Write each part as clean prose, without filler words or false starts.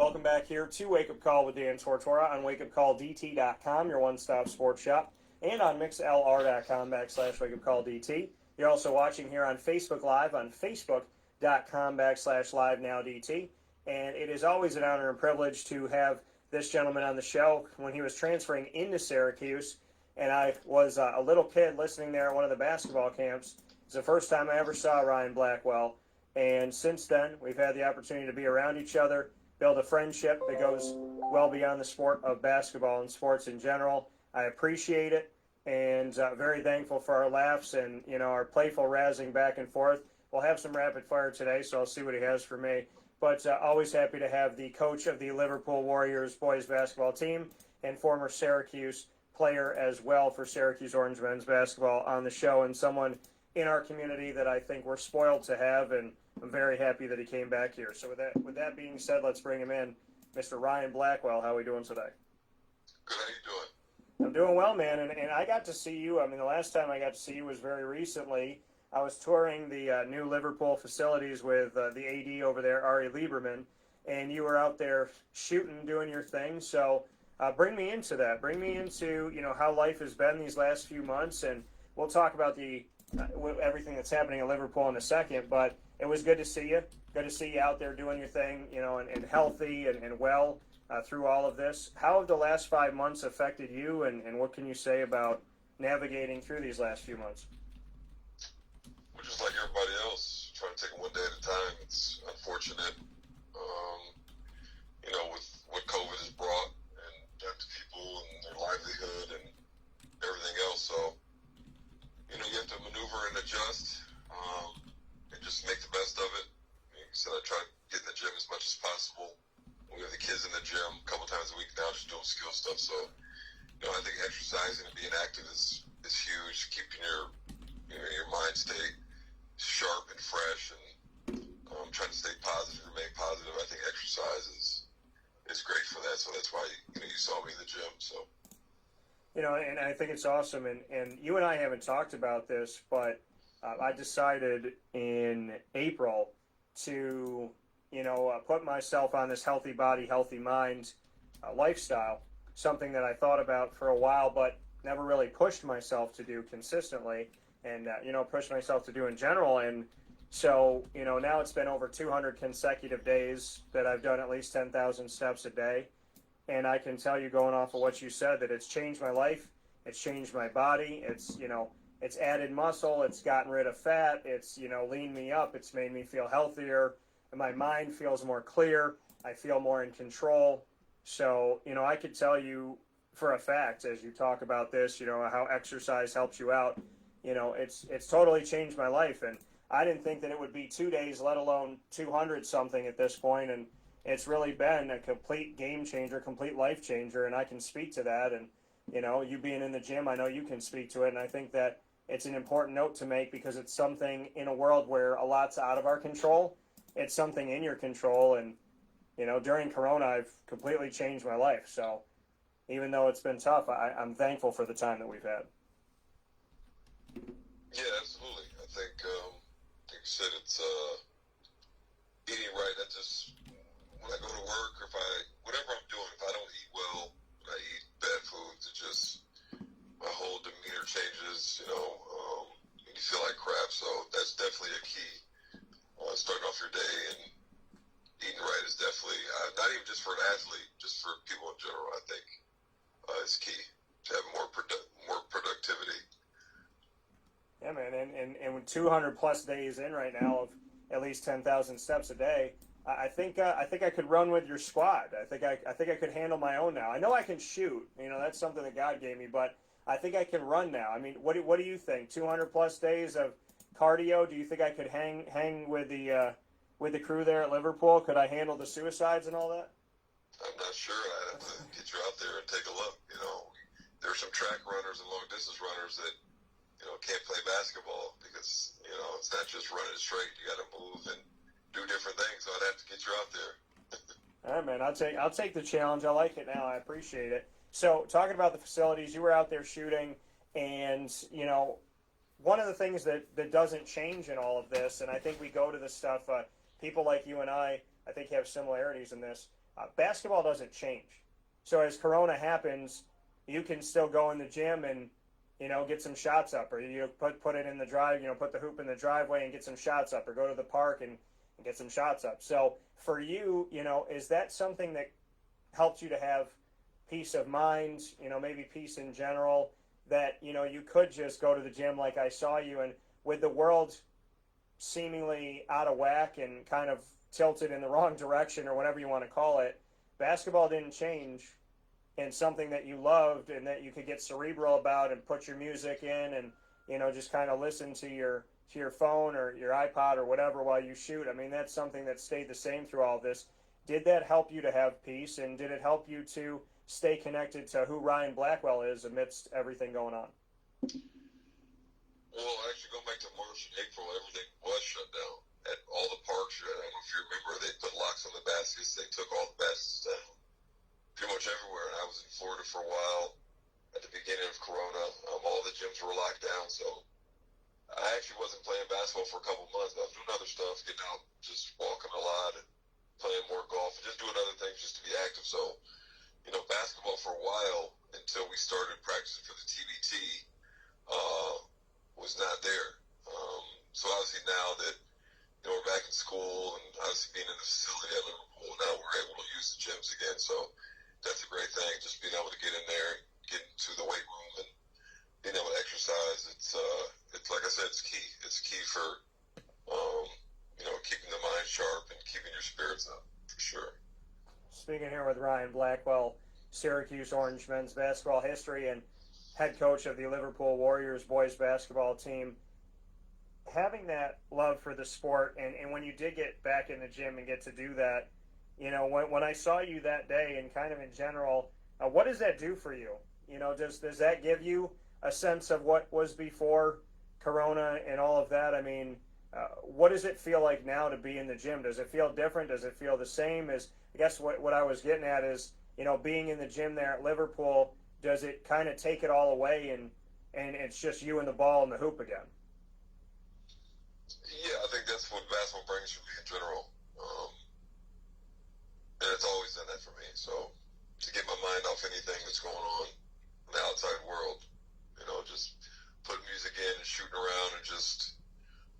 welcome back here to Wake Up Call with Dan Tortora on WakeUpCallDT.com, your one-stop sports shop, and on MixLR.com/WakeUpCallDT. You're also watching here on Facebook Live on Facebook.com/LiveNowDT. And it is always an honor and privilege to have this gentleman on the show. When he was transferring into Syracuse, and I was a little kid listening there at one of the basketball camps, it's the first time I ever saw Ryan Blackwell. And since then, we've had the opportunity to be around each other, build a friendship that goes well beyond the sport of basketball and sports in general. I appreciate it, and very thankful for our laughs and our playful razzing back and forth. We'll have some rapid fire today, so I'll see what he has for me. But always happy to have the coach of the Liverpool Warriors boys basketball team and former Syracuse player as well for Syracuse Orange men's basketball on the show, and someone in our community that I think we're spoiled to have, and I'm very happy that he came back here. So with that being said, let's bring him in. Mr. Ryan Blackwell, how are we doing today? Good, how you doing? I'm doing well, man, and I got to see you. I mean, the last time I got to see you was very recently. I was touring the new Liverpool facilities with the AD over there, Ari Lieberman, and you were out there shooting, doing your thing. So bring me into that. Bring me into how life has been these last few months, and we'll talk about everything that's happening at Liverpool in a second. But it was good to see you. Good to see you out there doing your thing, and healthy and well through all of this. How have the last 5 months affected you, and what can you say about navigating through these last few months? We're just like everybody else, trying to take it one day at a time. It's unfortunate, with what COVID has brought and done to people and their livelihood and everything else. So, you have to maneuver and adjust and just make the best of it. Like I said, I try to get in the gym as much as possible. We have the kids in the gym a couple times a week now, just doing skill stuff. So, I think exercising and being active is huge, keeping your mind state sharp and fresh, and trying to stay positive, remain positive. I think exercise is great for that. So that's why you saw me in the gym. So. And I think it's awesome, and you and I haven't talked about this, but I decided in April to, put myself on this healthy body, healthy mind lifestyle, something that I thought about for a while, but never really pushed myself to do consistently, and, pushed myself to do in general. And so, now it's been over 200 consecutive days that I've done at least 10,000 steps a day. And I can tell you, going off of what you said, that it's changed my life. It's changed my body. It's, it's added muscle. It's gotten rid of fat. It's, leaned me up. It's made me feel healthier. And my mind feels more clear. I feel more in control. So, I could tell you for a fact, as you talk about this, how exercise helps you out. It's totally changed my life. And I didn't think that it would be 2 days, let alone 200 something at this point. And it's really been a complete game changer, complete life changer, and I can speak to that. And, you being in the gym, I know you can speak to it, and I think that it's an important note to make because it's something in a world where a lot's out of our control. It's something in your control, and, during Corona, I've completely changed my life. So even though it's been tough, I'm thankful for the time that we've had. Yeah, absolutely. I think, like you said, it's eating right. That's just when I go to work, or whatever I'm doing, if I don't eat well, when I eat bad foods, it just, my whole demeanor changes, you feel like crap. So that's definitely a key. Starting off your day and eating right is definitely, not even just for an athlete, just for people in general, I think is key to have more productivity. Yeah, man, and with 200 plus days in right now of at least 10,000 steps a day, I think I could run with your squad. I think I could handle my own now. I know I can shoot. That's something that God gave me, but I think I can run now. I mean, what do you think? 200 plus days of cardio. Do you think I could hang with the crew there at Liverpool? Could I handle the suicides and all that? I'm not sure. I'd have to get you out there and take a look. There are some track runners and long distance runners that can't play basketball because it's not just running straight. You got to move and do different things. So I'd have to get you out there. All right, man. I'll take the challenge. I like it now. I appreciate it. So talking about the facilities, you were out there shooting, and one of the things that doesn't change in all of this, and I think we go to this stuff. People like you and I think have similarities in this. Basketball doesn't change. So as Corona happens, you can still go in the gym and, get some shots up, or put it in the drive, put the hoop in the driveway and get some shots up, or go to the park and get some shots up. So for you, is that something that helps you to have peace of mind, maybe peace in general, that, you could just go to the gym like I saw you, and with the world seemingly out of whack and kind of tilted in the wrong direction or whatever you want to call it, basketball didn't change, and something that you loved and that you could get cerebral about and put your music in and, just kind of listen to your phone or your iPod or whatever while you shoot. I mean, that's something that stayed the same through all of this. Did that help you to have peace, and did it help you to stay connected to who Ryan Blackwell is amidst everything going on? Well, actually, going back to March and April, everything was shut down. At all the parks, I don't know if you remember, they put locks on the baskets. They took all the baskets down pretty much everywhere. And I was in Florida for a while at the beginning of Corona. All the gyms were locked down, so I actually wasn't playing basketball for a couple months. I was doing other stuff, getting out, just walking a lot and playing more golf and just doing other things just to be active. So, basketball for a while until we started practicing for the TBT was not there. So obviously now that we're back in school and obviously being in the facility at Liverpool, now we're able to use the gyms again. So that's a great thing, just being able to get in there, get into the weight room, and being able to exercise. It's like I said, it's key. It's key for keeping the mind sharp and keeping your spirits up for sure. Speaking here with Ryan Blackwell, Syracuse Orange men's basketball history and head coach of the Liverpool Warriors boys basketball team. Having that love for the sport, and when you did get back in the gym and get to do that, when I saw you that day and kind of in general, what does that do for you? Does that give you a sense of what was before Corona and all of that? I mean, what does it feel like now to be in the gym? Does it feel different? Does it feel the same? I guess what I was getting at is, being in the gym there at Liverpool, does it kind of take it all away and it's just you and the ball and the hoop again? Yeah, I think that's what basketball brings for me in general. And it's always done that for me. So to get my mind off anything that's going on in the outside world, just putting music in and shooting around and just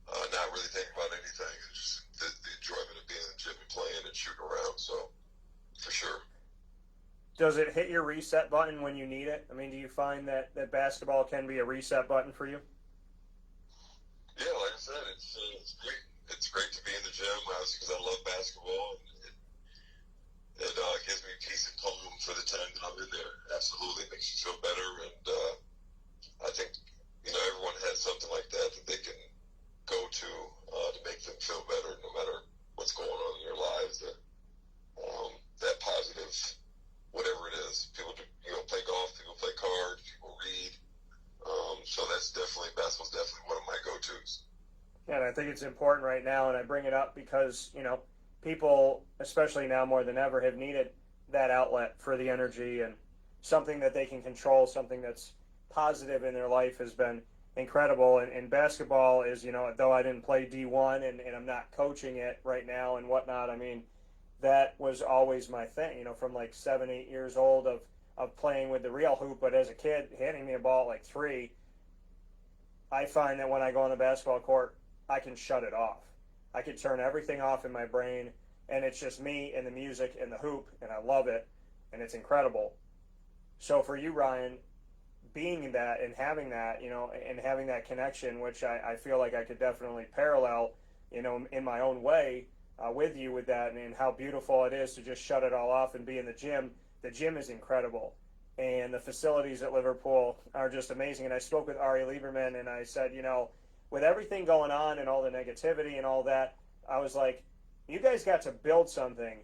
not really thinking about anything. And just the enjoyment of being in the gym and playing and shooting around. So for sure. Does it hit your reset button when you need it? I mean, do you find that basketball can be a reset button for you? Yeah, like I said, it's great. It's great to be in the gym, obviously, because I love basketball. And it gives me peace and calm for the time that I'm in there. Absolutely, it makes you feel better. And I think, everyone has something like that they can go to make them feel better, no matter what's going on in their lives. That positive, whatever it is. People play golf, people play cards, people read. So basketball's definitely one of my go-tos. Yeah, and I think it's important right now, and I bring it up because, people, especially now more than ever, have needed that outlet for the energy, and something that they can control, something that's positive in their life has been incredible. And basketball is, though I didn't play D1 and I'm not coaching it right now and whatnot, I mean, that was always my thing, from like 7, 8 years old of playing with the real hoop. But as a kid, hitting me a ball at like 3, I find that when I go on the basketball court, I can shut it off. I can turn everything off in my brain, and it's just me and the music and the hoop, and I love it, and it's incredible. So for you, Ryan, being that and having that, and having that connection, which I feel like I could definitely parallel, in my own way with you with that, and how beautiful it is to just shut it all off and be in the gym. The gym is incredible, and the facilities at Liverpool are just amazing. And I spoke with Ari Lieberman, and I said, with everything going on and all the negativity and all that, I was like, you guys got to build something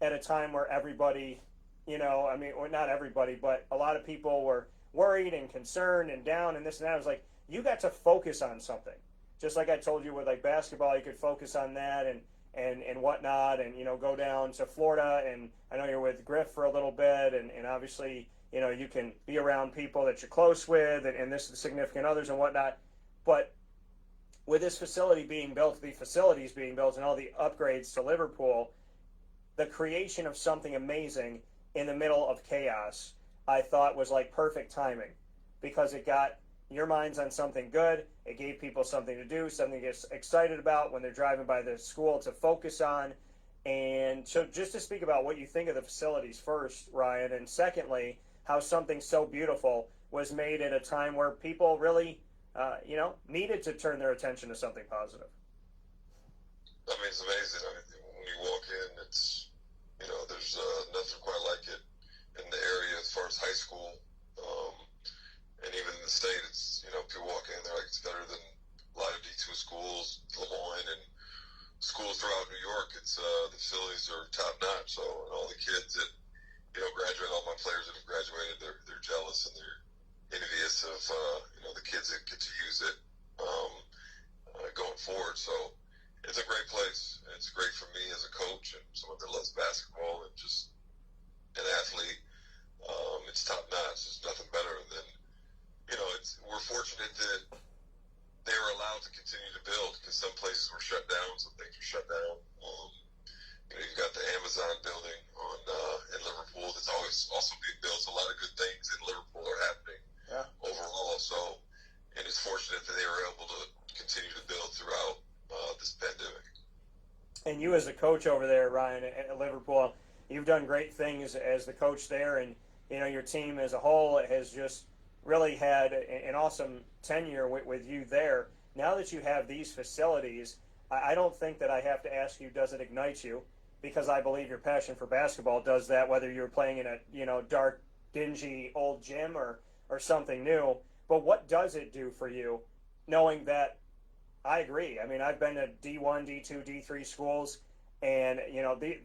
at a time where everybody, or not everybody, but a lot of people were worried and concerned and down and this and that. I was like, you got to focus on something. Just like I told you with like basketball, you could focus on that and whatnot, and, go down to Florida. And I know you're with Griff for a little bit, and obviously, you can be around people that you're close with, and this is significant others and whatnot. But with this facility being built, the facilities being built, and all the upgrades to Liverpool, the creation of something amazing in the middle of chaos, I thought was like perfect timing, because it got your minds on something good. It gave people something to do, something to get excited about when they're driving by the school to focus on. And so just to speak about what you think of the facilities first, Ryan, and secondly, how something so beautiful was made at a time where people really, needed to turn their attention to something positive. I mean, it's amazing. I mean, when you walk in, it's, there's nothing quite like it in the area as far as high school. And even in the state, it's, people walk in, they're like, it's better than a lot of D2 schools, Lemoyne, and schools throughout New York. It's, the facilities are top notch. So, and all the kids that, graduate, all my players that have graduated, they're jealous and they're envious of, the kids that get to use it, going forward. So it's a great place. It's great for me as a coach and someone that loves basketball and just an athlete. It's top notch. There's nothing better than, we're fortunate that they were allowed to continue to build, because some places were shut down, some things were shut down. You've got the Amazon building in Liverpool that's always also being built. So a lot of good things in Liverpool are happening overall. So, and it's fortunate that they were able to continue to build throughout this pandemic. And you as a coach over there, Ryan, at Liverpool, you've done great things as the coach there, and your team as a whole has just really had an awesome tenure with you there. Now that you have these facilities, I don't think that I have to ask you, does it ignite you? Because I believe your passion for basketball does that, whether you're playing in a dark, dingy old gym or something new. But what does it do for you, knowing that? I agree. I mean, I've been to D1, D2, D3 schools, and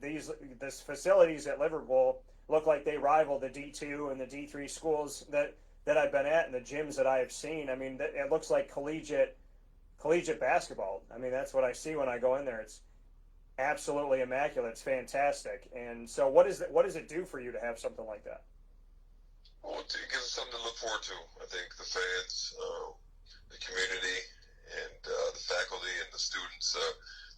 these facilities at Liverpool look like they rival the D2 and the D3 schools that I've been at, and the gyms that I have seen. I mean, it looks like collegiate basketball. I mean, that's what I see when I go in there. It's absolutely immaculate. It's fantastic. And so what does it do for you to have something like that? Well, it gives us something to look forward to. I think the fans, the community, and the faculty and the students,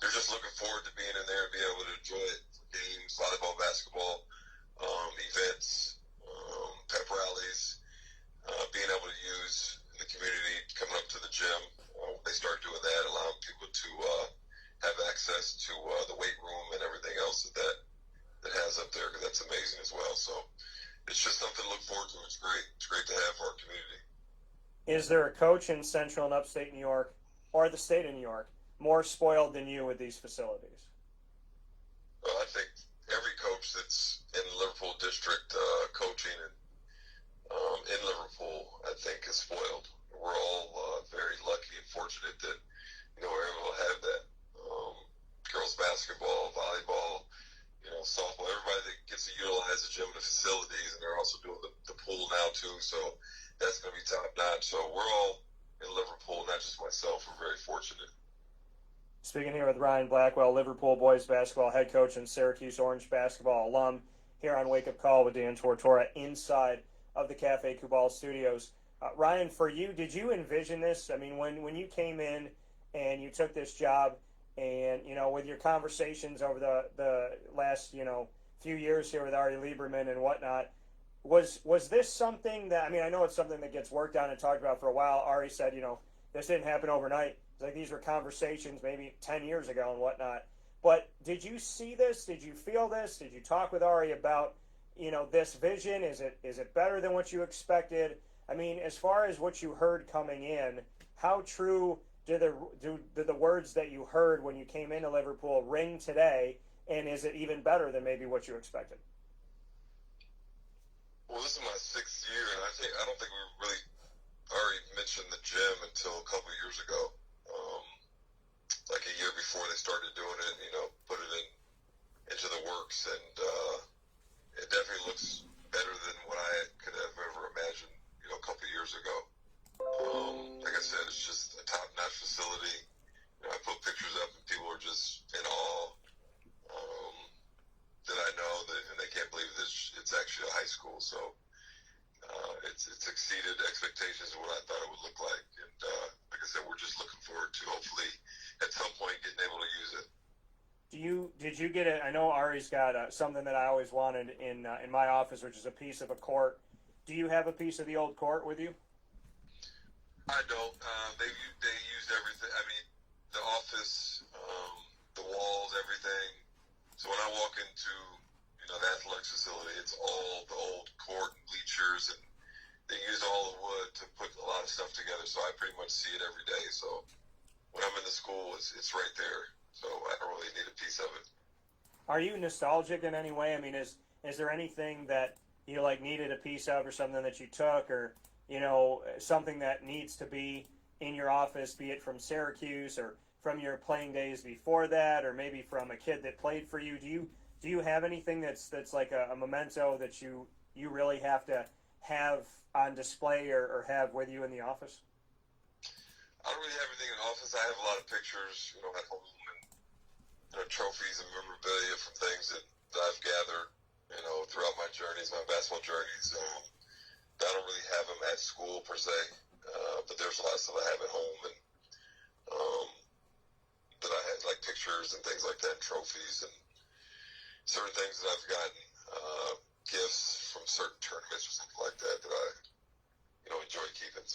they're just looking forward to being in there and being able to enjoy it. Games, volleyball, basketball, events, pep rallies, being able to use the community coming up to the gym. They start doing that, allowing people to have access to the weight room and everything else that has up there, because that's amazing as well. So it's just something to look forward to. It's great. It's great to have for our community. Is there a coach in Central and Upstate New York or the state of New York more spoiled than you with these facilities? Well, I think every coach that's in the Liverpool district coaching and in Liverpool, I think, is spoiled. We're all very lucky and fortunate that we're able to have that. Girls basketball, volleyball, softball, everybody that gets to utilize the gym and the facilities, and they're also doing the pool now too. So that's going to be top notch. So we're all in Liverpool, not just myself. We're very fortunate. Speaking here with Ryan Blackwell, Liverpool boys basketball head coach and Syracuse Orange Basketball alum, here on Wake Up Call with Dan Tortora inside of the Cafe Kubal studios. Ryan, for you, did you envision this? I mean, when you came in and you took this job, and with your conversations over the last few years here with Ari Lieberman and whatnot, was this something that, I mean, I know it's something that gets worked on and talked about for a while. Ari said, this didn't happen overnight. It's like these were conversations maybe 10 years ago and whatnot. But did you see this? Did you feel this? Did you talk with Ari about this vision? Is it better than what you expected? I mean, as far as what you heard coming in, how true do the words that you heard when you came into Liverpool ring today? And is it even better than maybe what you expected? Well, this is my 6th year, and I don't think we really already mentioned the gym until a couple of years ago. Like a year before they started doing it, put it into the works, and it definitely looks better than what I could have ever imagined, a couple of years ago. Like I said, it's just a top-notch facility. I put pictures up, and people are just in awe that I know that, and they can't believe that it's actually a high school. So it's exceeded expectations of what I thought it would look like. And like I said, we're just looking forward to hopefully at some point getting able to use it. Did you get it? I know Ari's got something that I always wanted in my office, which is a piece of a court. Do you have a piece of the old court with you? I don't. They used everything. I mean, the office, the walls, everything. So when I walk into the athletics facility, it's all the old court and bleachers, and they use all the wood to put a lot of stuff together. So I pretty much see it every day. So when I'm in the school, it's right there. So I don't really need a piece of it. Are you nostalgic in any way? I mean, is there anything that you needed a piece of, or something that you took, or something that needs to be in your office, be it from Syracuse or from your playing days before that, or maybe from a kid that played for you? Do you have anything that's like a memento that you really have to have on display or have with you in the office? I don't really have anything in the office. I have a lot of pictures, at home, and trophies and memorabilia from things that I've gathered, throughout my journeys, my basketball journeys. I don't really have them at school per se, but there's a lot of stuff I have at home, and that I had, like pictures and things like that, trophies, and certain things that I've gotten, gifts from certain tournaments or something like that I, enjoy keeping.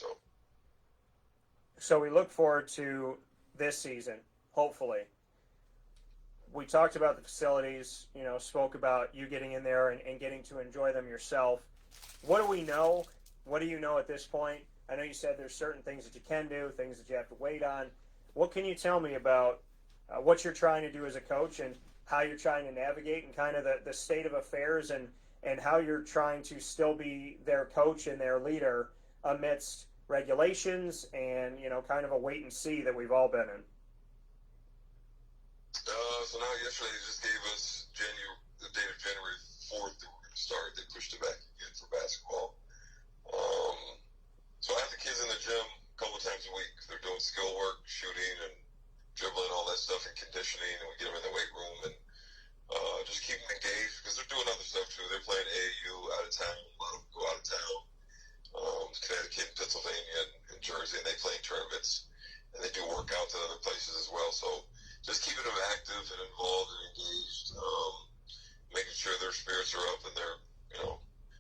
So we look forward to this season, hopefully. We talked about the facilities, spoke about you getting in there and getting to enjoy them yourself. What do we know? What do you know at this point? I know you said there's certain things that you can do, things that you have to wait on. What can you tell me about what you're trying to do as a coach, and how you're trying to navigate, and kind of the state of affairs, and how you're trying to still be their coach and their leader amidst regulations and, kind of a wait and see that we've all been in? So now yesterday they just gave us the date of January 4th that we're going to start. They pushed it back again for basketball. So I have the kids in the gym a couple of times a week. They're doing skill work, shooting and dribbling, all that stuff, and conditioning, and we get them in the weight room and just keep them engaged, because they're doing other stuff too. They're playing AAU out of town. A lot of them go out of town. Connecticut, Pennsylvania, and Jersey, and they play in tournaments, and they do workouts at other places as well. So just keeping them active and involved and engaged, making sure their spirits are up and they're,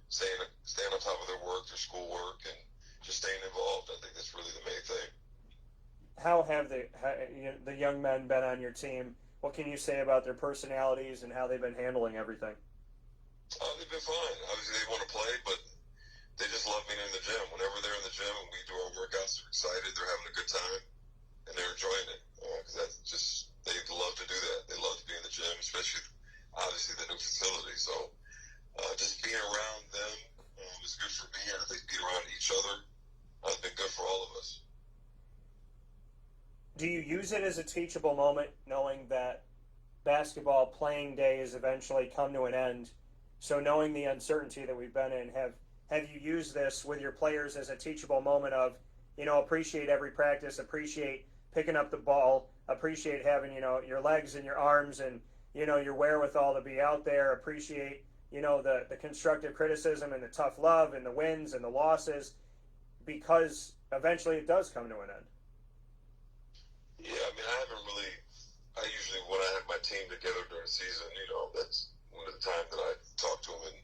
staying on top of their work, their schoolwork, and just staying involved. I think that's really the main thing. How have the young men been on your team? What can you say about their personalities and how they've been handling everything? They've been fine. Obviously, they want to play, but they just love being in the gym. Whenever they're in the gym and we do our workouts, they're excited, they're having a good time, and they're enjoying it. Because that's just, they love to do that. They love to be in the gym, especially, obviously, the new facility. So just being around them is good for me, and I think being around each other has been good for all of us. Do you use it as a teachable moment, knowing that basketball playing days eventually come to an end? So knowing the uncertainty that we've been in, have you used this with your players as a teachable moment of, appreciate every practice, appreciate picking up the ball, appreciate having, your legs and your arms and, your wherewithal to be out there, appreciate, the constructive criticism and the tough love and the wins and the losses, because eventually it does come to an end? Yeah, I usually, when I have my team together during the season, that's one of the times that I talk to them and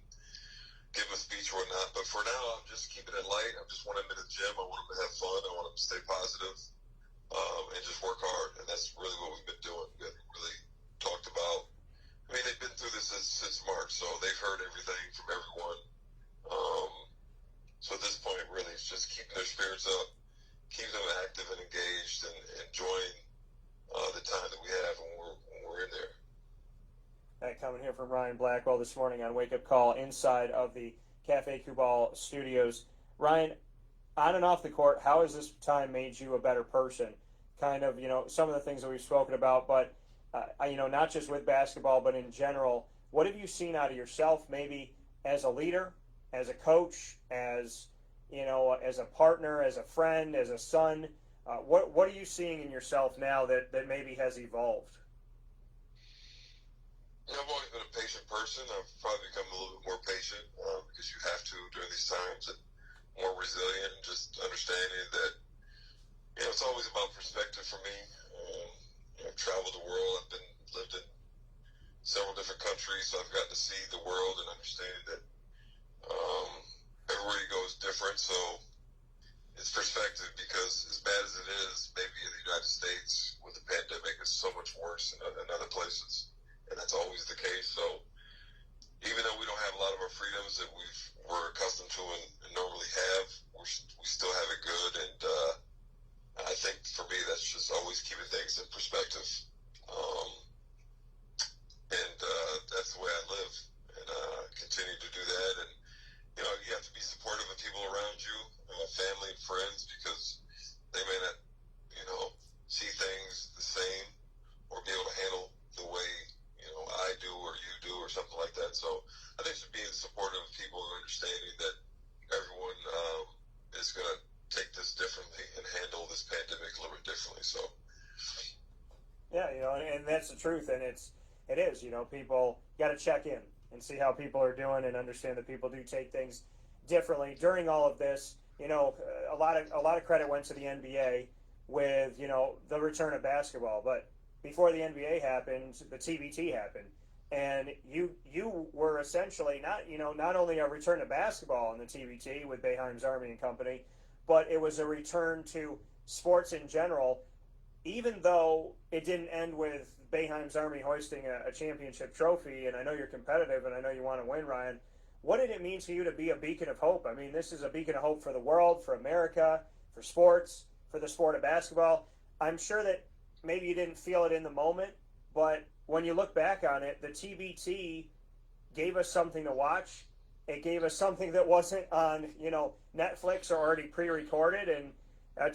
give them a speech or whatnot. But for now, I'm just keeping it light. I just want them in the gym. I want them to have fun. I want them to stay positive, and just work hard. And that's really what we've been doing. We haven't really talked about, they've been through this since March, so they've heard everything from everyone. So at this point, really, it's just keeping their spirits up, keep them active and engaged, and enjoying the time that we have when we're in there. Coming here from Ryan Blackwell this morning on Wake Up Call inside of the Cafe Kubal studios. Ryan, on and off the court, how has this time made you a better person? Kind of, some of the things that we've spoken about, but, not just with basketball, but in general, what have you seen out of yourself, maybe as a leader, as a coach, as, as a partner, as a friend, as a son? What are you seeing in yourself now that maybe has evolved? I've always been a patient person. I've probably become a little bit more patient, because you have to during these times, and more resilient, and just understanding that, it's always about perspective for me. I've traveled the world. I've lived in country, so I've gotten to see the world and understand that everywhere you go is different. So it's perspective, because as bad as it is, maybe in the United States with the pandemic, it's so much worse in other places, and that's always the case. So even though we don't have a lot of our freedoms that we're accustomed to and normally have, we still have it good. And I think for me, that's just always keeping things in perspective. That's the way I live, and continue to do that. And you have to be supportive of people around you, family and friends, because they may not, see things the same or be able to handle the way, I do or you do or something like that. So I think just being supportive of people and understanding that everyone is going to take this differently and handle this pandemic a little bit differently. So. Yeah, and that's the truth, and it is, people got to check in and see how people are doing and understand that people do take things differently. During all of this, a lot of credit went to the NBA with, the return of basketball, but before the NBA happened, the TBT happened, and you were essentially not only a return to basketball in the TBT with Boeheim's Army and Company, but it was a return to sports in general, even though it didn't end with Boeheim's Army hoisting a championship trophy. And I know you're competitive, and I know you want to win, Ryan. What did it mean to you to be a beacon of hope? I mean, this is a beacon of hope for the world, for America, for sports, for the sport of basketball. I'm sure that maybe you didn't feel it in the moment, but when you look back on it, the TBT gave us something to watch. It gave us something that wasn't on, Netflix or already pre-recorded, and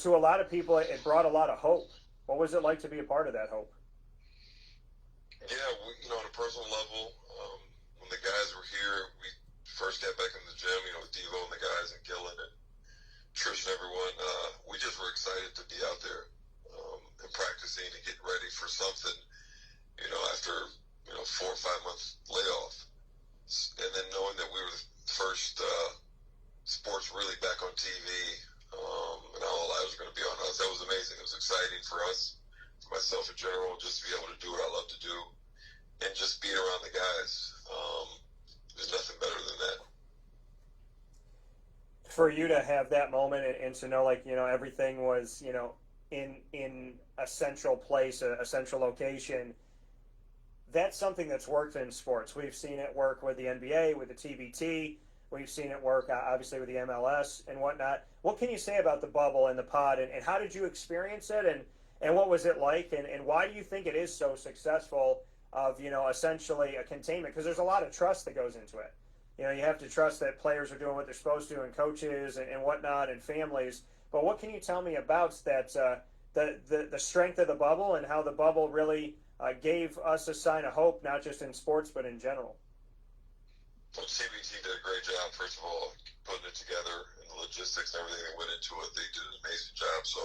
to a lot of people, it brought a lot of hope. What was it like to be a part of that hope? Yeah, on a personal level, when the guys were here, we first got back in the gym, with Devo and the guys and Gillen and Trish and everyone. We just were excited to be out there and practicing and getting ready for something, after, 4 or 5 months layoff. And then knowing that we were the first sports really back on TV, and all the lives were going to be on us. That was amazing. It was exciting for us, for myself in general, just to be able to do what I love to do and just being around the guys. There's nothing better than that. For you to have that moment and to know, everything was, in a central place, a central location, that's something that's worked in sports. We've seen it work with the NBA, with the TBT. We've seen it work, obviously, with the MLS and whatnot. What can you say about the bubble and the pod, and how did you experience it, and what was it like, and why do you think it is so successful of, essentially a containment? Because there's a lot of trust that goes into it. You have to trust that players are doing what they're supposed to, and coaches and whatnot, and families. But what can you tell me about that, the strength of the bubble, and how the bubble really gave us a sign of hope, not just in sports, but in general? Well, CBT did a great job, first of all, putting it together, and the logistics and everything that went into it. They did an amazing job. So,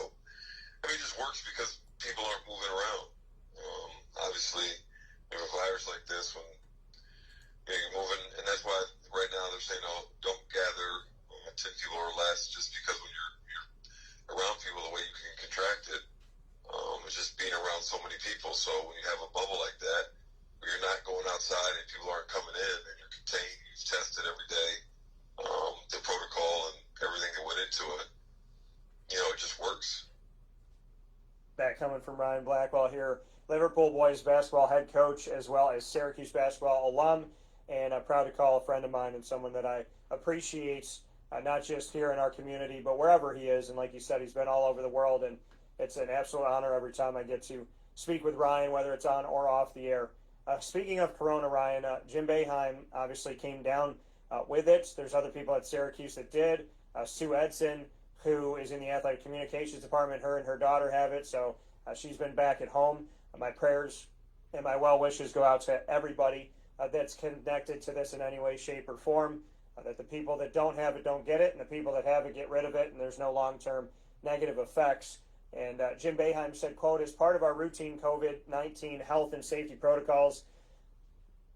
it just works because people aren't moving around. Obviously, you have a virus like this, when you're moving, and that's why right now they're saying, don't gather 10 people or less, just because when you're around people, the way you can contract it is just being around so many people. So when you have a bubble like that, where you're not going outside and people aren't coming in, and you're contained, you've tested every day, the protocol and everything that went into it, it just works. That coming from Ryan Blackwell here, Liverpool boys basketball head coach, as well as Syracuse basketball alum, and I'm proud to call a friend of mine and someone that I appreciate, not just here in our community, but wherever he is. And like you said, he's been all over the world, and it's an absolute honor every time I get to speak with Ryan, whether it's on or off the air. Speaking of Corona, Ryan, Jim Boeheim obviously came down with it. There's other people at Syracuse that did. Sue Edson, who is in the athletic communications department, her and her daughter have it, so she's been back at home. My prayers and my well wishes go out to everybody that's connected to this in any way, shape, or form, that the people that don't have it don't get it, and the people that have it get rid of it, and there's no long-term negative effects. And Jim Boeheim said, quote, as part of our routine COVID-19 health and safety protocols,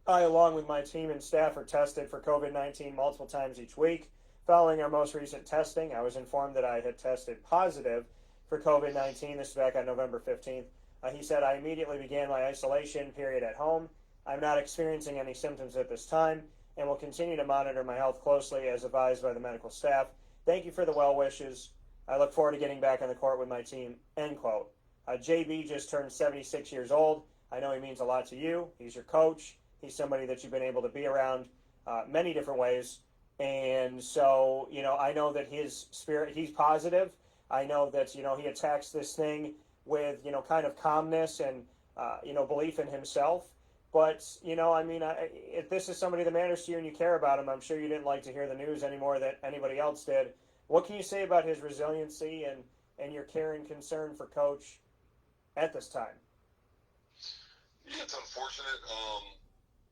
I, along with my team and staff, are tested for COVID-19 multiple times each week. Following our most recent testing, I was informed that I had tested positive for COVID-19. This is back on November 15th. He said, I immediately began my isolation period at home. I'm not experiencing any symptoms at this time and will continue to monitor my health closely as advised by the medical staff. Thank you for the well wishes. I look forward to getting back on the court with my team," end quote. JB just turned 76 years old. I know he means a lot to you. He's your coach. He's somebody that you've been able to be around many different ways. And so, I know that his spirit, he's positive. I know that, he attacks this thing with, kind of calmness and, belief in himself. But, if this is somebody that matters to you and you care about him, I'm sure you didn't like to hear the news any more than anybody else did. What can you say about his resiliency and your care and concern for Coach at this time? Yeah, it's unfortunate.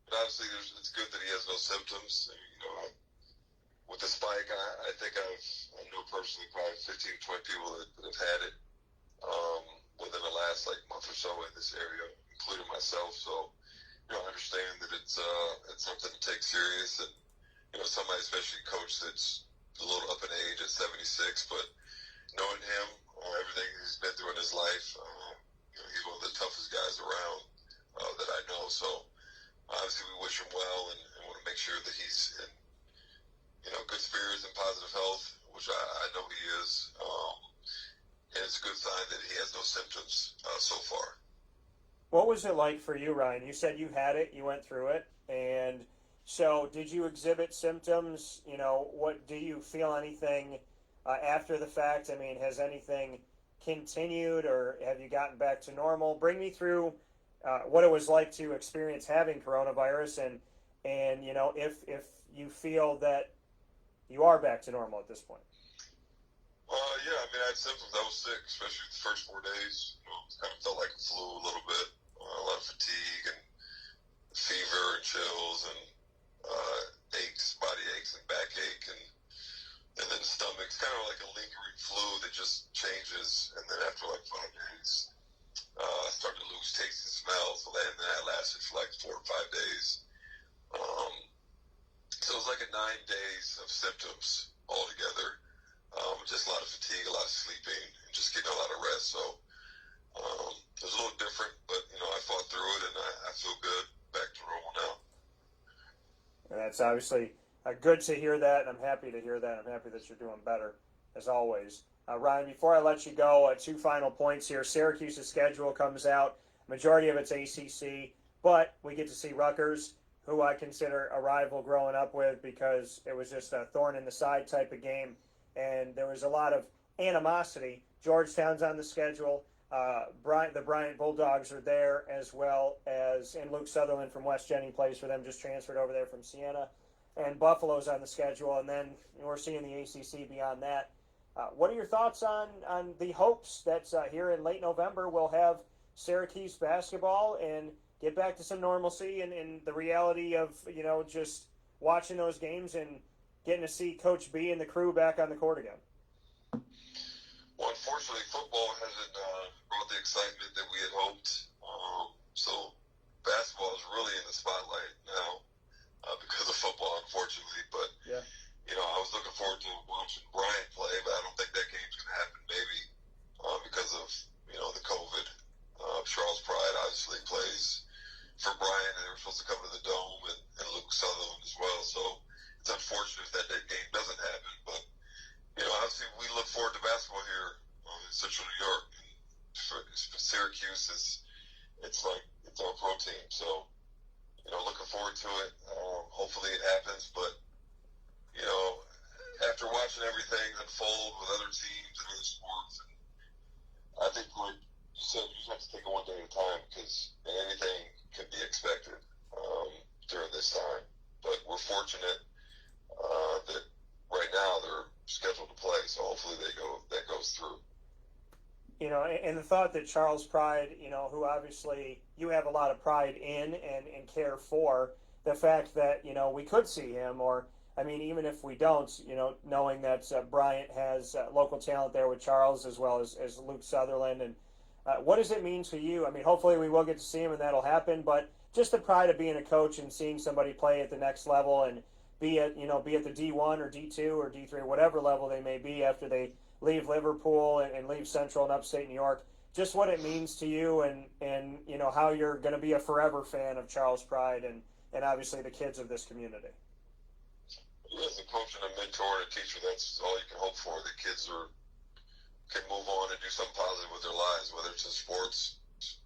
But obviously, it's good that he has no symptoms. With the spike, I think I know personally probably 15, 20 people that have had it within the last month or so in this area, including myself. So, I understand that it's something to take serious, and somebody, especially coach, that's a little up in age at 76, but knowing him, everything he's been through in his life, he's one of the toughest guys around that I know. So obviously we wish him well and want to make sure that he's in good spirits and positive health, which I know he is. And it's a good sign that he has no symptoms so far. What was it like for you, Ryan? You said you had it, you went through it, and so did you exhibit symptoms? What do you feel anything after the fact? I mean, has anything continued, or have you gotten back to normal? Bring me through what it was like to experience having coronavirus, and if you feel that you are back to normal at this point. Yeah, I had symptoms. I was sick, especially the first 4 days. It kind of felt like a flu a little bit. A lot of fatigue and fever and chills and aches, body aches and backache, and then the stomach's kind of like a lingering flu that just changes. And then after 5 days, I started to lose taste and smell. So that lasted for 4 or 5 days. So it was 9 days of symptoms altogether. Just a lot of fatigue, a lot of sleeping, and just getting a lot of rest. So it was a little different, but I fought through it, and I feel good, back to normal now. And that's obviously good to hear that, and I'm happy to hear that. I'm happy that you're doing better, as always. Ryan, before I let you go, 2 final points here. Syracuse's schedule comes out. Majority of it's ACC, but we get to see Rutgers, who I consider a rival growing up with because it was just a thorn in the side type of game, and there was a lot of animosity. Georgetown's on the schedule. The Bryant Bulldogs are there, as well as, and Luke Sutherland from West Jenny plays for them, just transferred over there from Siena. And Buffalo's on the schedule, and then we're seeing the ACC beyond that. What are your thoughts on the hopes that here in late November we'll have Syracuse basketball and get back to some normalcy and the reality of, just watching those games and getting to see Coach B and the crew back on the court again? Well, unfortunately, football hasn't brought the excitement that we had hoped. So basketball is really in the spotlight now because of football, unfortunately. But, yeah. I was looking forward to watching Bryant play, but I don't think that game's going to happen maybe because of, the COVID. Charles Pride obviously plays for Bryant, and they were supposed to come to the Dome, and Luke Sutherland as well. So it's unfortunate that game doesn't happen. But, obviously we look forward to basketball here in Central New York. And for Syracuse, it's our pro team. So, looking forward to it. Hopefully it happens. But, after watching everything unfold with other teams and other sports, I think, like you said, you just have to take it one day at a time because anything can be expected during this time. But we're fortunate that right now they're scheduled to play, so hopefully that goes through. And the thought that Charles Pride, who obviously you have a lot of pride in and care for, the fact that, we could see him, or, even if we don't, knowing that Bryant has local talent there with Charles as well as Luke Sutherland. And what does it mean to you? Hopefully we will get to see him and that'll happen, but just the pride of being a coach and seeing somebody play at the next level and be at the D1 or D2 or D3, whatever level they may be after they leave Liverpool and leave Central and upstate New York. just what it means to you, and you know how you're going to be a forever fan of Charles Pride and obviously the kids of this community. As a coach and a mentor and a teacher, that's all you can hope for. The kids can move on and do something positive with their lives, whether it's in sports,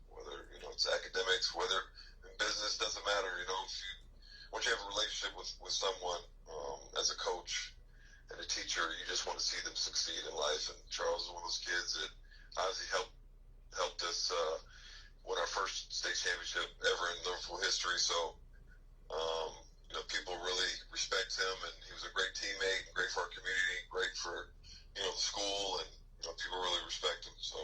whether it's academics, whether in business, doesn't matter. Once you have a relationship with someone as a coach and a teacher, you just want to see them succeed in life. And Charles is one of those kids that obviously helped us win our first state championship ever in Liverpool history. So people really respect him, and he was a great teammate, great for our community, great for the school, and people really respect him. So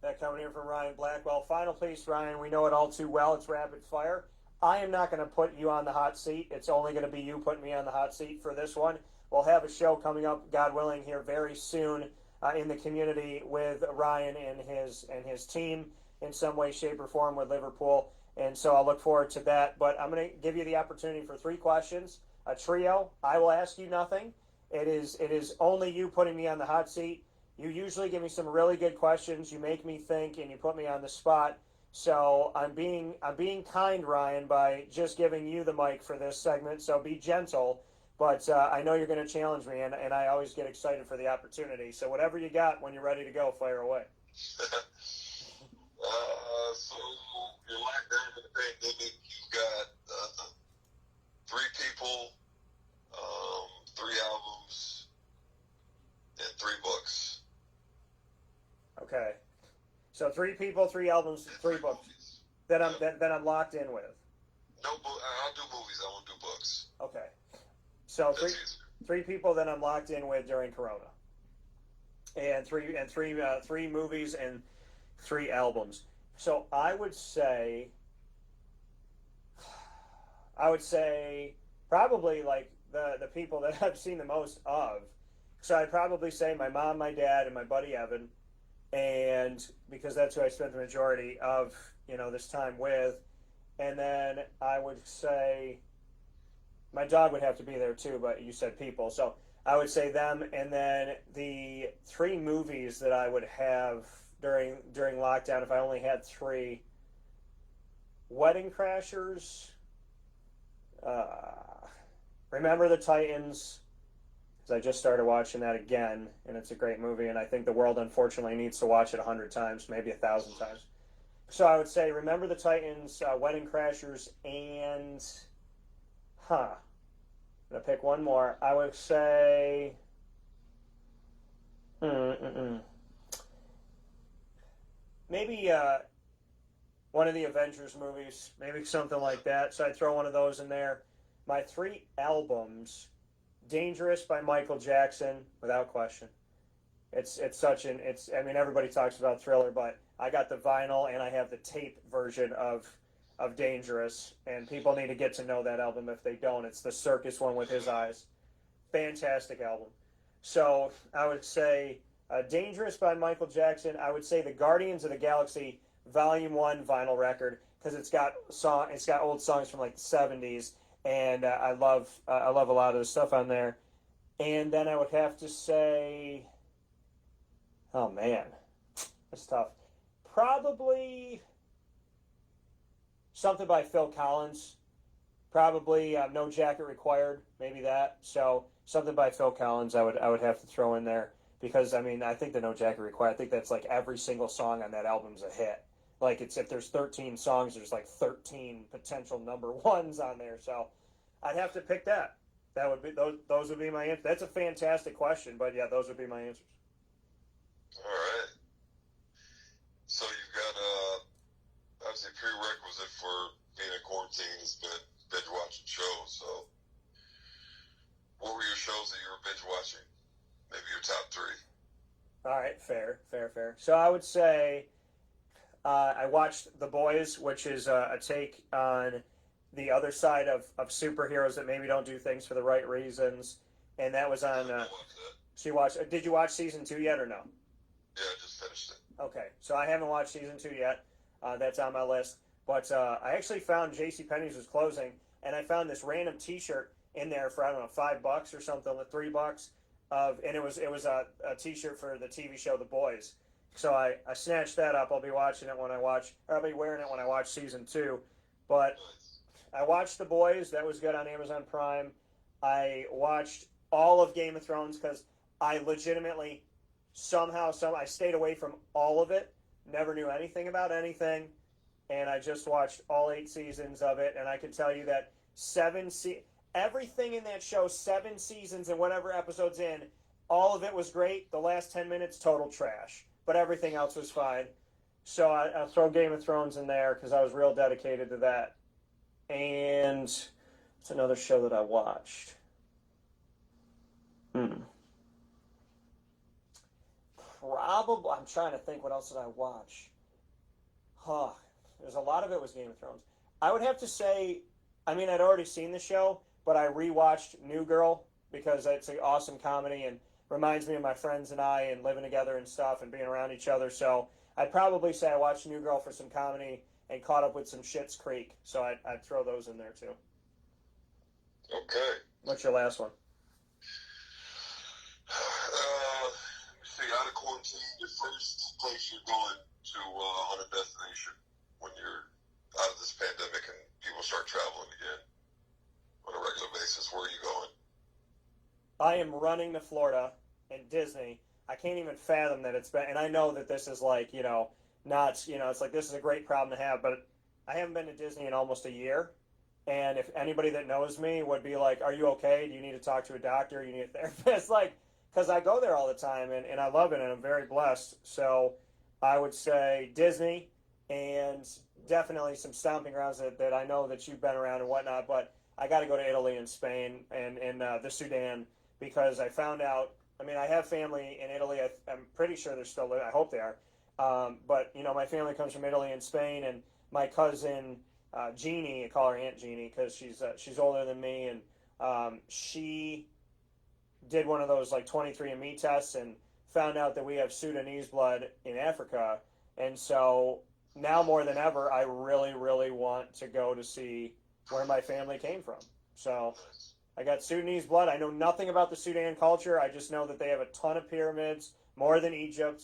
that coming in from Ryan Blackwell. Final piece, Ryan. We know it all too well. It's rapid fire. I am not going to put you on the hot seat. It's only going to be you putting me on the hot seat for this one. We'll have a show coming up, God willing, here very soon in the community with Ryan and his team in some way, shape, or form with Liverpool. And so I'll look forward to that. But I'm going to give you the opportunity for 3 questions. A trio. I will ask you nothing. It is only you putting me on the hot seat. You usually give me some really good questions. You make me think, and you put me on the spot. So I'm being kind, Ryan, by just giving you the mic for this segment. So be gentle. But I know you're going to challenge me, and I always get excited for the opportunity. So whatever you got when you're ready to go, fire away. So you're locked down in the pandemic. You've got 3 people, 3 albums, and 3 books. Okay. So 3 people, 3 albums, 3 books. Movies. That I'm locked in with. No book. I'll do movies. I won't do books. Okay. So That's 3 people that I'm locked in with during Corona. And three movies and 3 albums. So I would say probably like the people that I've seen the most of. So I'd probably say my mom, my dad, and my buddy Evan, and because that's who I spent the majority of this time with. And then I would say my dog would have to be there too, but you said people, so I would say them. And then the 3 movies that I would have during lockdown, if I only had 3: Wedding Crashers, Remember the Titans, because I just started watching that again, and it's a great movie, and I think the world unfortunately needs to watch it 100 times, maybe 1,000 times. So I would say Remember the Titans, Wedding Crashers, and I'm gonna pick one more. I would say maybe one of the Avengers movies, maybe something like that. So I'd throw one of those in there. My 3 albums: Dangerous by Michael Jackson, without question. Everybody talks about Thriller, but I got the vinyl and I have the tape version of Dangerous, and people need to get to know that album if they don't. It's the circus one with his eyes. Fantastic album. So I would say Dangerous by Michael Jackson. I would say the Guardians of the Galaxy Volume 1 vinyl record, because it's got old songs from like the 70s, and I love a lot of the stuff on there. And then I would have to say, oh man, that's tough. Probably something by Phil Collins. Probably No Jacket Required, maybe that. So something by Phil Collins I would have to throw in there, because I think the No Jacket Required, I think that's like every single song on that album's a hit. Like if there's 13 songs, there's like 13 potential number 1s on there. So I'd have to pick that. That would be those would be my answers. That's a fantastic question, but yeah, those would be my answers. All right. So you've got obviously a prerequisite for being in quarantine has been binge watching shows. So what were your shows that you were binge watching? Maybe your top 3. All right, fair. So I would say I watched The Boys, which is a take on the other side of superheroes that maybe don't do things for the right reasons, and that was on. Did you watch season 2 yet or no? Yeah, I just finished it. Okay, so I haven't watched season 2 yet. That's on my list. But I actually found JCPenney's was closing, and I found this random T-shirt in there for, I don't know, $5 or something, $3, and it was a T-shirt for the TV show The Boys. So I snatched that up. I'll be watching it when I watch, or I'll be wearing it when I watch season 2. But Nice. I watched The Boys. That was good on Amazon Prime. I watched all of Game of Thrones because I legitimately I stayed away from all of it. Never knew anything about anything, and I just watched all 8 seasons of it. And I can tell you that everything in that show, 7 seasons and whatever episodes in, all of it was great. The last 10 minutes, total trash, but everything else was fine. So I'll throw Game of Thrones in there because I was real dedicated to that. And it's another show that I watched. Probably, I'm trying to think what else did I watch. There's a lot of it was Game of Thrones. I would have to say, I mean, I'd already seen the show, but I rewatched New Girl because it's an awesome comedy and reminds me of my friends and I and living together and stuff and being around each other. So I'd probably say I watched New Girl for some comedy and caught up with some Schitt's Creek. So I'd throw those in there too. Okay. What's your last one? Let me see. Out of quarantine, your first place you're going to on a destination when you're out of this pandemic and people start traveling again on a regular basis. Where are you going? I am running to Florida and Disney. I can't even fathom that it's been, and I know that this is like, not, it's like this is a great problem to have, but I haven't been to Disney in almost a year. And if anybody that knows me would be like, are you okay? Do you need to talk to a doctor? You need a therapist? Like, because I go there all the time and I love it and I'm very blessed. So I would say Disney and definitely some stomping grounds that I know that you've been around and whatnot, but I got to go to Italy and Spain and the Sudan because I found out, I mean, I have family in Italy. I'm pretty sure they're still living. I hope they are. But, my family comes from Italy and Spain, and my cousin, Jeannie, I call her Aunt Jeannie because she's older than me, and she did one of those like 23andMe tests and found out that we have Sudanese blood in Africa. And so now more than ever, I really, really want to go to see where my family came from. So I got Sudanese blood. I know nothing about the Sudan culture. I just know that they have a ton of pyramids, more than Egypt.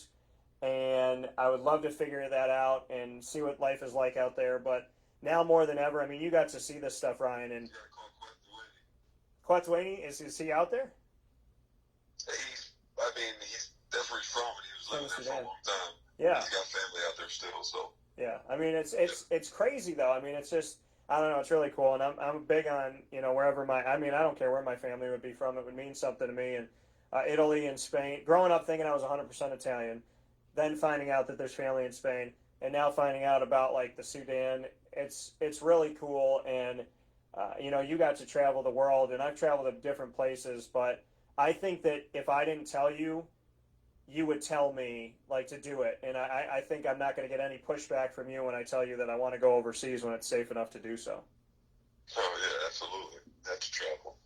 And I would love to figure that out and see what life is like out there. But now more than ever, I mean, you got to see this stuff, Ryan. And Kwatwani, is he out there? That's where he's from, and he was living there for a long time. Yeah. He's got family out there still, so. Yeah, I mean, it's crazy, though. I mean, it's just, I don't know, it's really cool. And I'm big on, wherever I don't care where my family would be from. It would mean something to me. And Italy and Spain, growing up thinking I was 100% Italian, then finding out that there's family in Spain, and now finding out about, like, the Sudan, it's really cool. And, you got to travel the world, and I've traveled to different places, but I think that if I didn't tell you, you would tell me, like, to do it. And I think I'm not going to get any pushback from you when I tell you that I want to go overseas when it's safe enough to do so. Oh, yeah, absolutely. That's travel.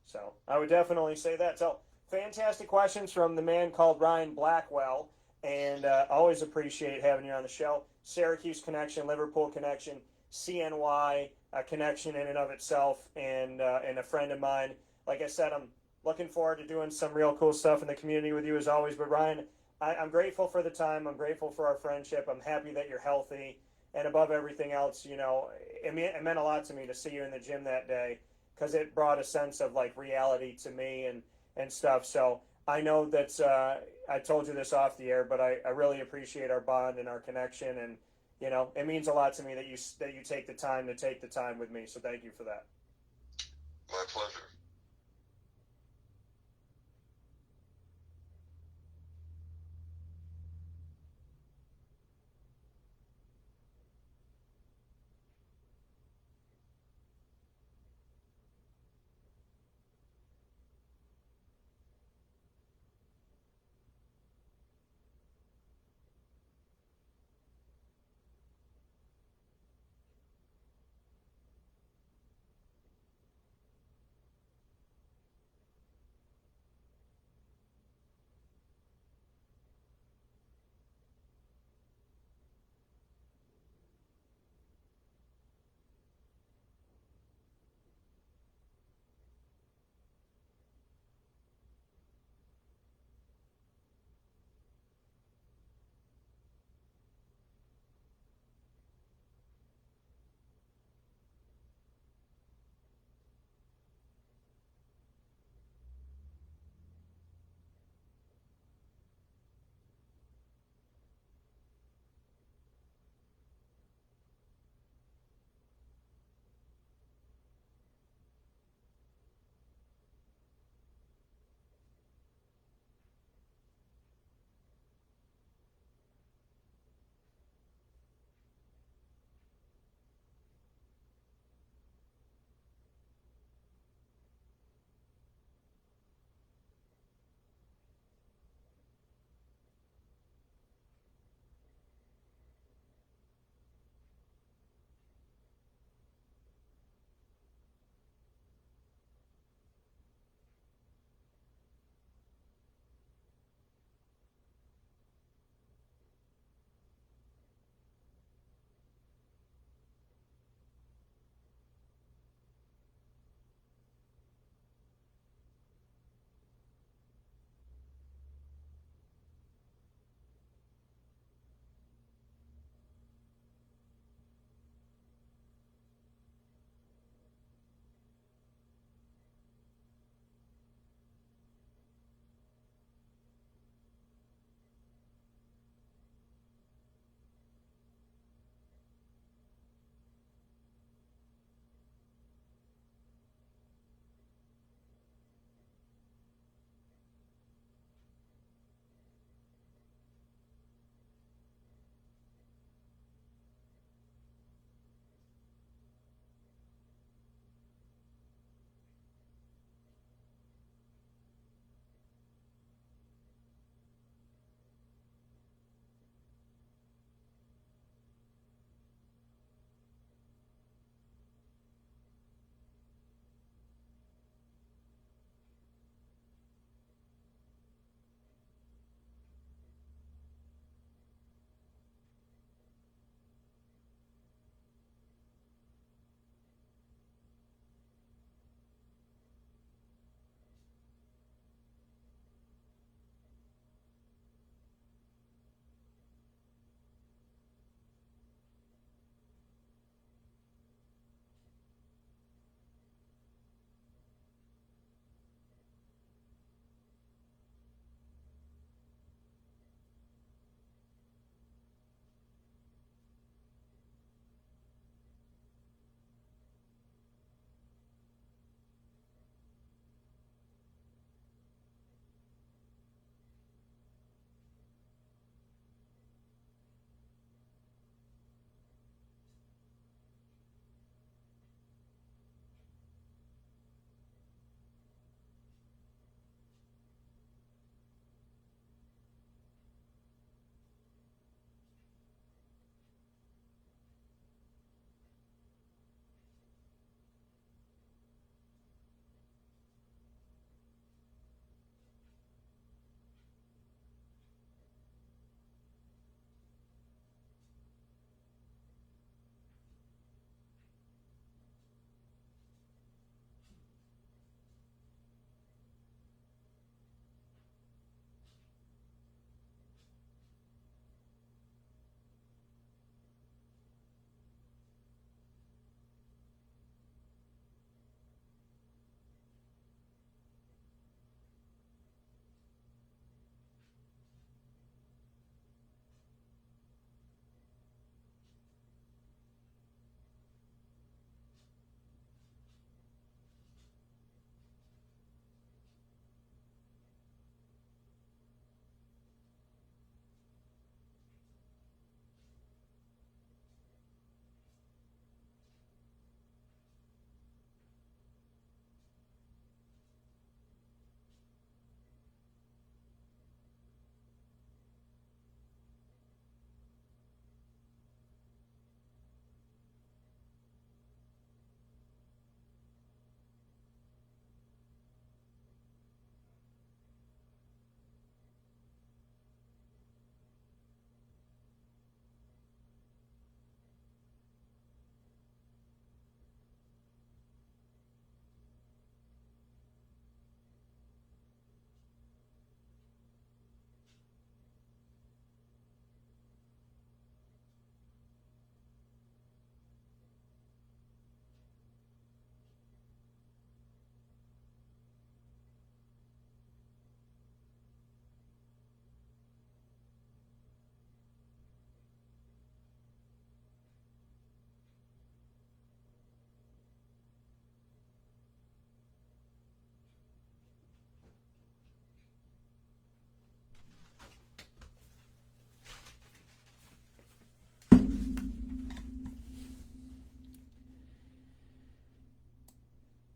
So I would definitely say that. So fantastic questions from the man called Ryan Blackwell. And always appreciate having you on the show. Syracuse connection, Liverpool connection, CNY connection in and of itself, and a friend of mine. Like I said, I'm looking forward to doing some real cool stuff in the community with you as always. But Ryan, I'm grateful for the time. I'm grateful for our friendship. I'm happy that you're healthy. And above everything else, it meant a lot to me to see you in the gym that day because it brought a sense of like reality to me and stuff. So I know that I told you this off the air, but I really appreciate our bond and our connection. And, it means a lot to me that you take the time to take the time with me. So thank you for that. My pleasure.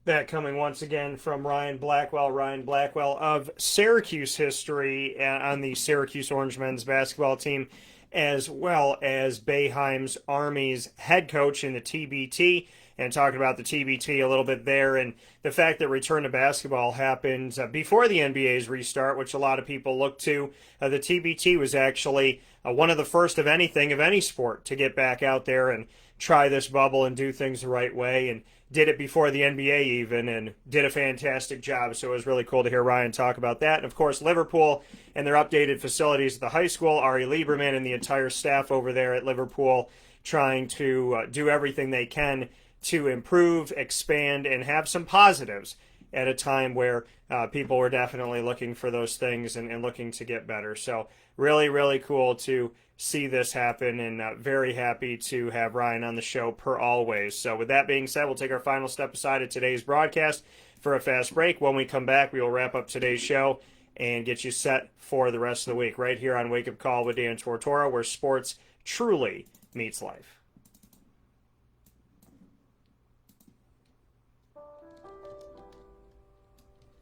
That coming once again from Ryan Blackwell of Syracuse history on the Syracuse Orange men's basketball team, as well as Boeheim's Army's head coach in the TBT, and talking about the TBT a little bit there, and the fact that return to basketball happened before the NBA's restart, which a lot of people look to. The TBT was actually one of the first of anything, of any sport, to get back out there and try this bubble and do things the right way, and did it before the NBA even, and did a fantastic job. So it was really cool to hear Ryan talk about that. And of course, Liverpool and their updated facilities at the high school, Ari Lieberman and the entire staff over there at Liverpool trying to do everything they can to improve, expand, and have some positives at a time where people were definitely looking for those things and looking to get better. So really, really cool to see this happen, and very happy to have Ryan on the show per always. So with that being said, we'll take our final step aside of today's broadcast for a fast break. When we come back, we will wrap up today's show and get you set for the rest of the week right here on Wake Up Call with Dan Tortora, where sports truly meets life.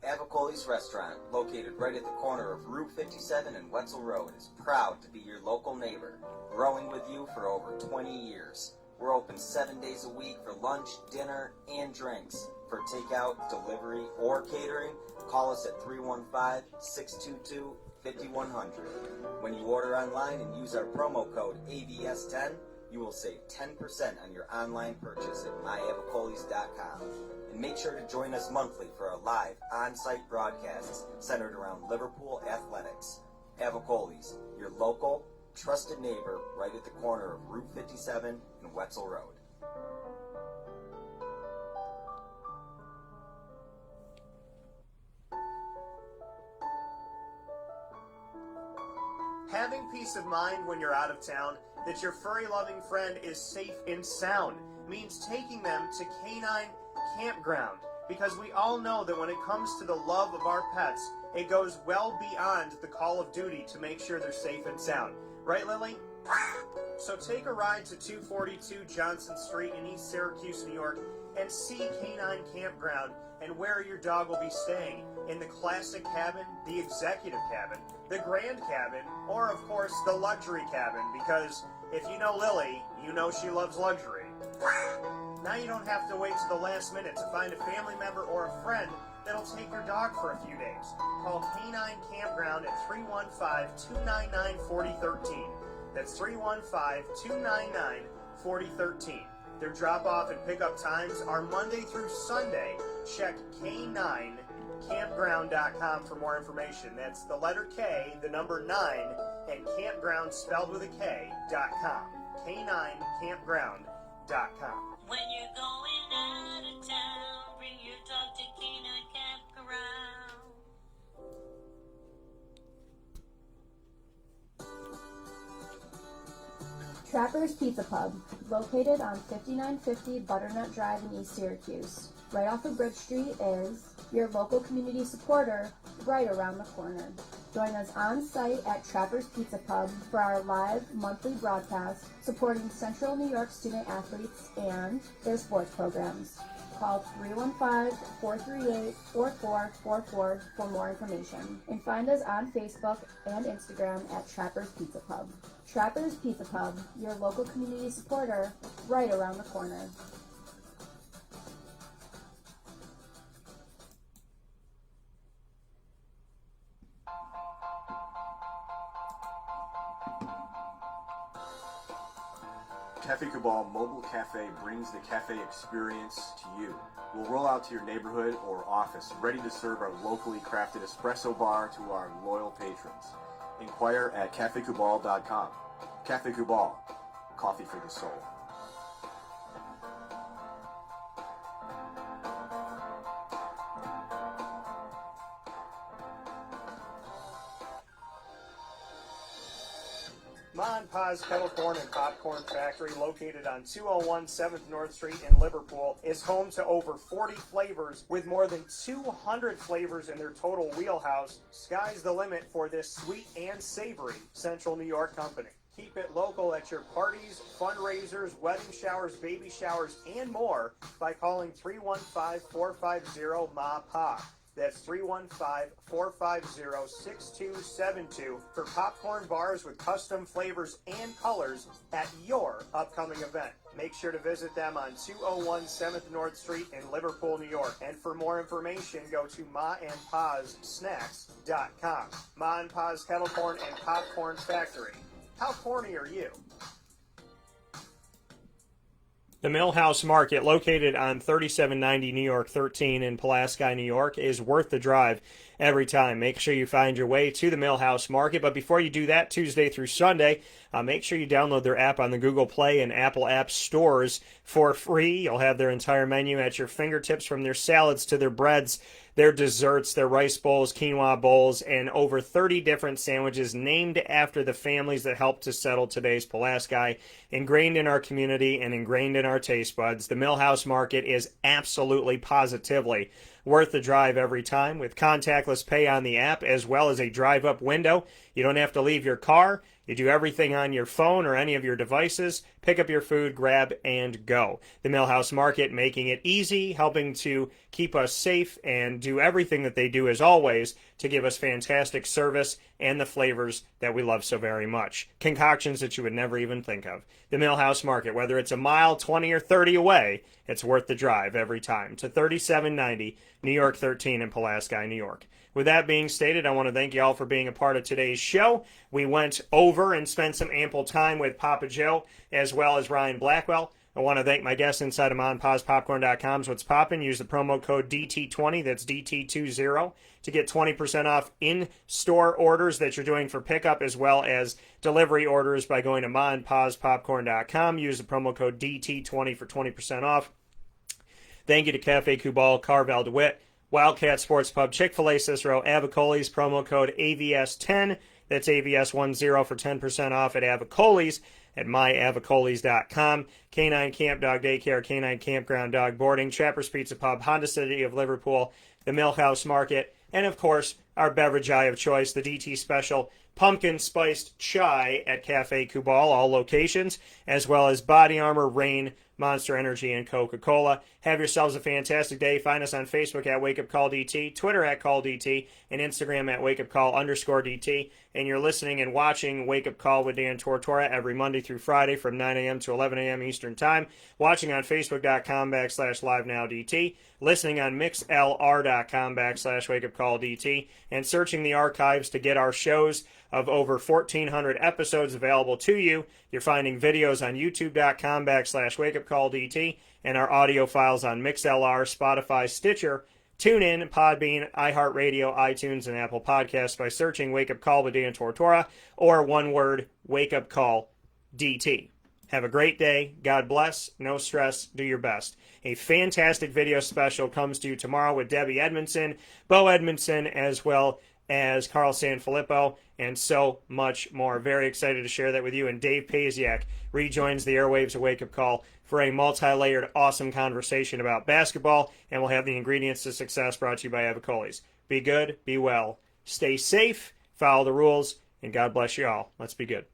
Avicoli's Restaurant, located right at the corner of Route 57 and Wetzel Road, is proud to be your local neighbor, growing with you for over 20 years. We're open 7 days a week for lunch, dinner, and drinks. For takeout, delivery, or catering, call us at 315-622-5100. When you order online and use our promo code AVS10, you will save 10% on your online purchase at myavicolis.com. And make sure to join us monthly for our live on-site broadcasts centered around Liverpool athletics. Avicoli's, your local, trusted neighbor right at the corner of Route 57 and Wetzel Road. Having peace of mind when you're out of town that your furry-loving friend is safe and sound means taking them to Canine Campground, because we all know that when it comes to the love of our pets, it goes well beyond the call of duty to make sure they're safe and sound. Right, Lily? So take a ride to 242 Johnson Street in East Syracuse, New York, and see Canine Campground and where your dog will be staying, in the classic cabin, the executive cabin, the grand cabin, or of course the luxury cabin, because if you know Lily, you know she loves luxury. Now you don't have to wait to the last minute to find a family member or a friend that'll take your dog for a few days. Call Canine Campground at 315-299-4013. That's 315-299-4013. Their drop-off and pickup times are Monday through Sunday. Check K9campground.com for more information. That's the letter K, the number 9, and campground spelled with a K.com. K9campground.com. When you're going out of town, bring your dog to Canine Campground. Trapper's Pizza Pub, located on 5950 Butternut Drive in East Syracuse. Right off of Bridge Street is your local community supporter right around the corner. Join us on site at Trapper's Pizza Pub for our live monthly broadcast supporting Central New York student athletes and their sports programs. Call 315-438-4444 for more information. And find us on Facebook and Instagram at Trapper's Pizza Pub. Trapper's Pizza Pub, your local community supporter right around the corner. Cafe Cabal Mobile Cafe brings the cafe experience to you. We'll roll out to your neighborhood or office, ready to serve our locally crafted espresso bar to our loyal patrons. Inquire at cafecabal.com. Cafe Cabal, coffee for the soul. Ma and Pa's Kettle Corn and Popcorn Factory, located on 201 7th North Street in Liverpool, is home to over 40 flavors with more than 200 flavors in their total wheelhouse. Sky's the limit for this sweet and savory Central New York company. Keep it local at your parties, fundraisers, wedding showers, baby showers, and more by calling 315-450-MA-PA. That's 315-450-6272 for popcorn bars with custom flavors and colors at your upcoming event. Make sure to visit them on 201 7th North Street in Liverpool, New York. And for more information, go to maandpazsnacks.com. Ma and Pa's Kettle Corn and Popcorn Factory. How corny are you? The Millhouse Market, located on 3790 New York 13 in Pulaski, New York, is worth the drive every time. Make sure you find your way to the Millhouse Market. But before you do that, Tuesday through Sunday, make sure you download their app on the Google Play and Apple App stores for free. You'll have their entire menu at your fingertips, from their salads to their breads, their desserts, their rice bowls, quinoa bowls, and over 30 different sandwiches named after the families that helped to settle today's Pulaski. Ingrained in our community and ingrained in our taste buds, the Millhouse Market is absolutely positively worth the drive every time, with contactless pay on the app as well as a drive-up window. You don't have to leave your car. You do everything on your phone or any of your devices. Pick up your food, grab, and go. The Millhouse Market, making it easy, helping to keep us safe, and do everything that they do, as always, to give us fantastic service and the flavors that we love so very much. Concoctions that you would never even think of. The Millhouse Market, whether it's a mile, 20, or 30 away, it's worth the drive every time. To 3790 New York 13 in Pulaski, New York. With that being stated, I want to thank you all for being a part of today's show. We went over and spent some ample time with Papa Joe as well as Ryan Blackwell. I want to thank my guests inside of MonPazPopcorn.com's What's Poppin'. Use the promo code DT20, that's DT20, to get 20% off in-store orders that you're doing for pickup, as well as delivery orders by going to MonPazPopcorn.com. Use the promo code DT20 for 20% off. Thank you to Cafe Kubal, Carvel DeWitt, Wildcat Sports Pub, Chick-fil-A, Cicero, Avicoli's, promo code AVS10. That's AVS10 for 10% off at Avicoli's at myavicoli's.com. Canine Camp Dog Daycare, Canine Campground Dog Boarding, Trapper's Pizza Pub, Honda City of Liverpool, the Millhouse Market, and of course, our beverage eye of choice, the DT Special Pumpkin Spiced Chai at Cafe Kubal, all locations, as well as Body Armor, Rain, Monster Energy, and Coca-Cola. Have yourselves a fantastic day. Find us on Facebook at WakeUpCallDT, Twitter at CallDT, and Instagram at WakeUpCall_DT. And you're listening and watching Wake Up Call with Dan Tortora every Monday through Friday from 9 a.m. to 11 a.m. Eastern Time. Watching on Facebook.com/LiveNowDT. Listening on MixLR.com/WakeUpCallDT. And searching the archives to get our shows of over 1,400 episodes available to you. You're finding videos on YouTube.com/WakeUpCallDT, and our audio files on MixLR, Spotify, Stitcher, TuneIn, Podbean, iHeartRadio, iTunes, and Apple Podcasts by searching Wake Up Call with Dan Tortora, or one word, Wake Up Call DT. Have a great day. God bless. No stress. Do your best. A fantastic video special comes to you tomorrow with Debbie Edmondson, Bo Edmondson, as well as Carl Sanfilippo, and so much more. Very excited to share that with you. And Dave Paziak rejoins the airwaves of Wake Up Call for a multi-layered, awesome conversation about basketball, and we'll have the ingredients to success brought to you by Avicoli's. Be good, be well, stay safe, follow the rules, and God bless you all. Let's be good.